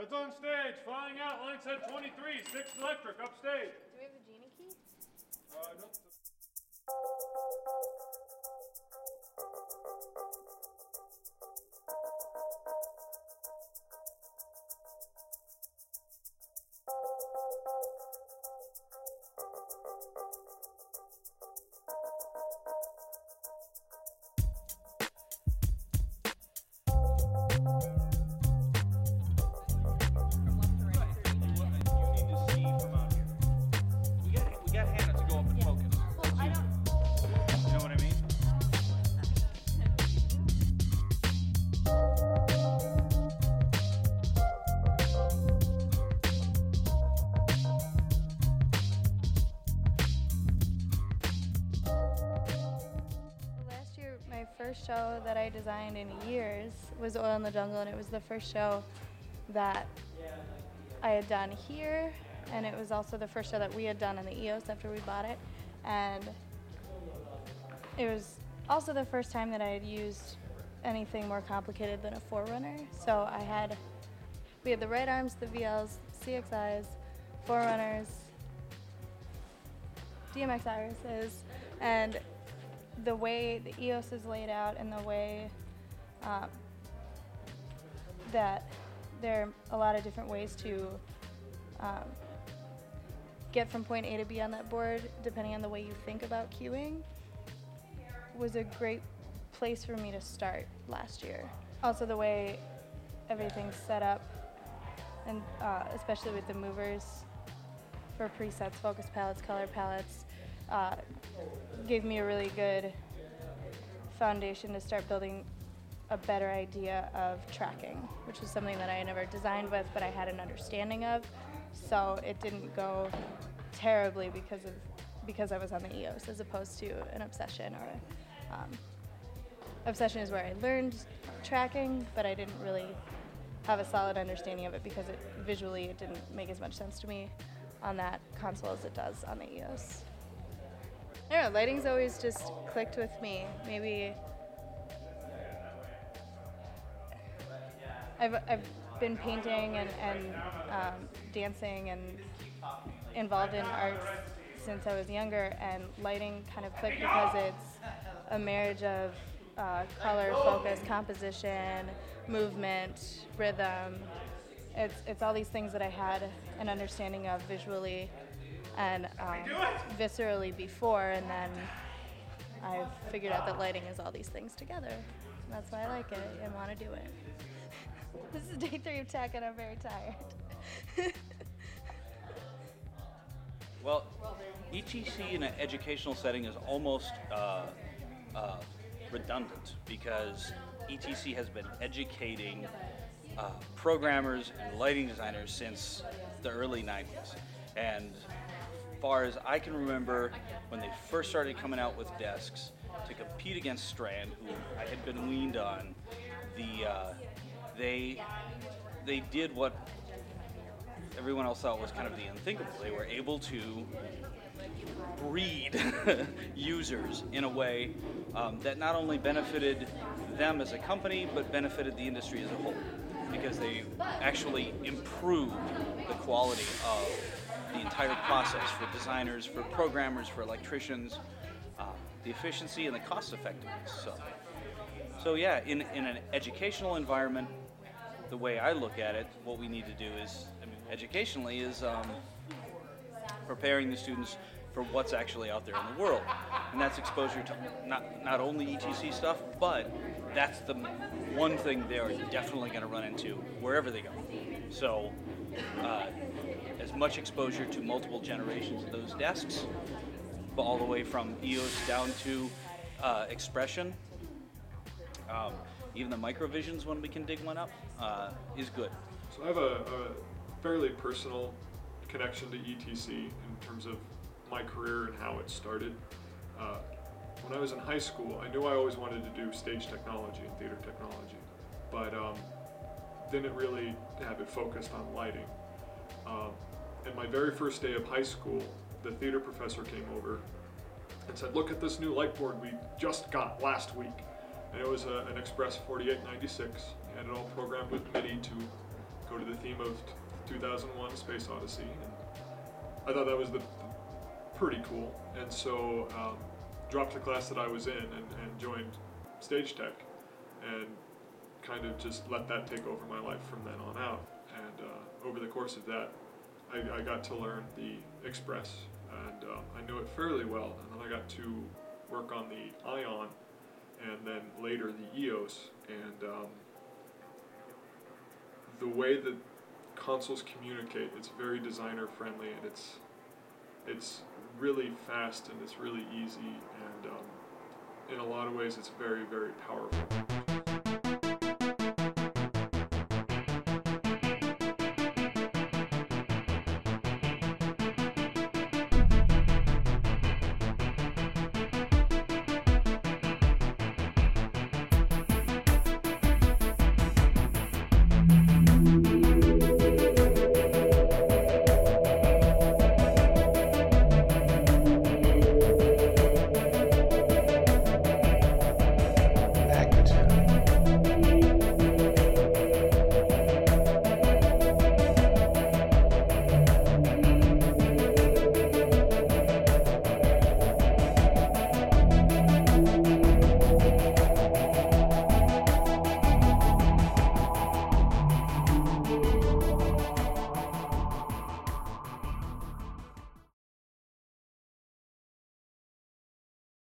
Heads on stage, flying out, line set 23, 6th Electric, upstage. Do we have the genie key? No. My first show that I designed in years was Oil in the Jungle, and it was the first show that I had done here, and it was also the first show that we had done in the EOS after we bought it, and it was also the first time that I had used anything more complicated than a Forerunner. So we had the right arms, the VLs, CXIs, Forerunners, DMX irises, and the way the EOS is laid out and the way that there are a lot of different ways to get from point A to B on that board, depending on the way you think about cueing, was a great place for me to start last year. Also the way everything's set up, and especially with the movers for presets, focus palettes, color palettes, gave me a really good foundation to start building a better idea of tracking, which is something that I had never designed with, but I had an understanding of. So it didn't go terribly because I was on the EOS, as opposed to an obsession, or obsession is where I learned tracking, but I didn't really have a solid understanding of it because visually it didn't make as much sense to me on that console as it does on the EOS. I don't know, lighting's always just clicked with me. Maybe I've been painting and dancing and involved in arts since I was younger, and lighting kind of clicked because it's a marriage of color, focus, composition, movement, rhythm. It's all these things that I had an understanding of visually and viscerally before, and then I figured out that lighting is all these things together. And that's why I like it and want to do it. This is day 3 of tech, and I'm very tired. Well, ETC in an educational setting is almost redundant, because ETC has been educating programmers and lighting designers since the early 90s. And as far as I can remember, when they first started coming out with desks to compete against Strand, who I had been leaned on, they did what everyone else thought was kind of the unthinkable. They were able to breed users in a way that not only benefited them as a company, but benefited the industry as a whole, because they actually improved the quality of the entire process for designers, for programmers, for electricians, the efficiency and the cost effectiveness. So yeah, in an educational environment, the way I look at it, what we need to do is, educationally, is preparing the students for what's actually out there in the world. And that's exposure to not only ETC stuff, but that's the one thing they're definitely going to run into wherever they go. So as much exposure to multiple generations of those desks, all the way from EOS down to expression, even the microvisions when we can dig one up, is good. So I have a fairly personal connection to ETC in terms of my career and how it started. When I was in high school, I knew I always wanted to do stage technology and theater technology, but didn't really have it focused on lighting. And my very first day of high school, the theater professor came over and said, "Look at this new light board we just got last week." And it was an Express 4896. He had it all programmed with MIDI to go to the theme of 2001: Space Odyssey, and I thought that was pretty cool. And so dropped the class that I was in and joined Stage Tech, and kind of just let that take over my life from then on out. And over the course of that, I got to learn the Express, and I knew it fairly well. And then I got to work on the Ion, and then later the EOS. And the way that consoles communicate, it's very designer friendly, and it's really fast and it's really easy, and in a lot of ways it's very, very powerful.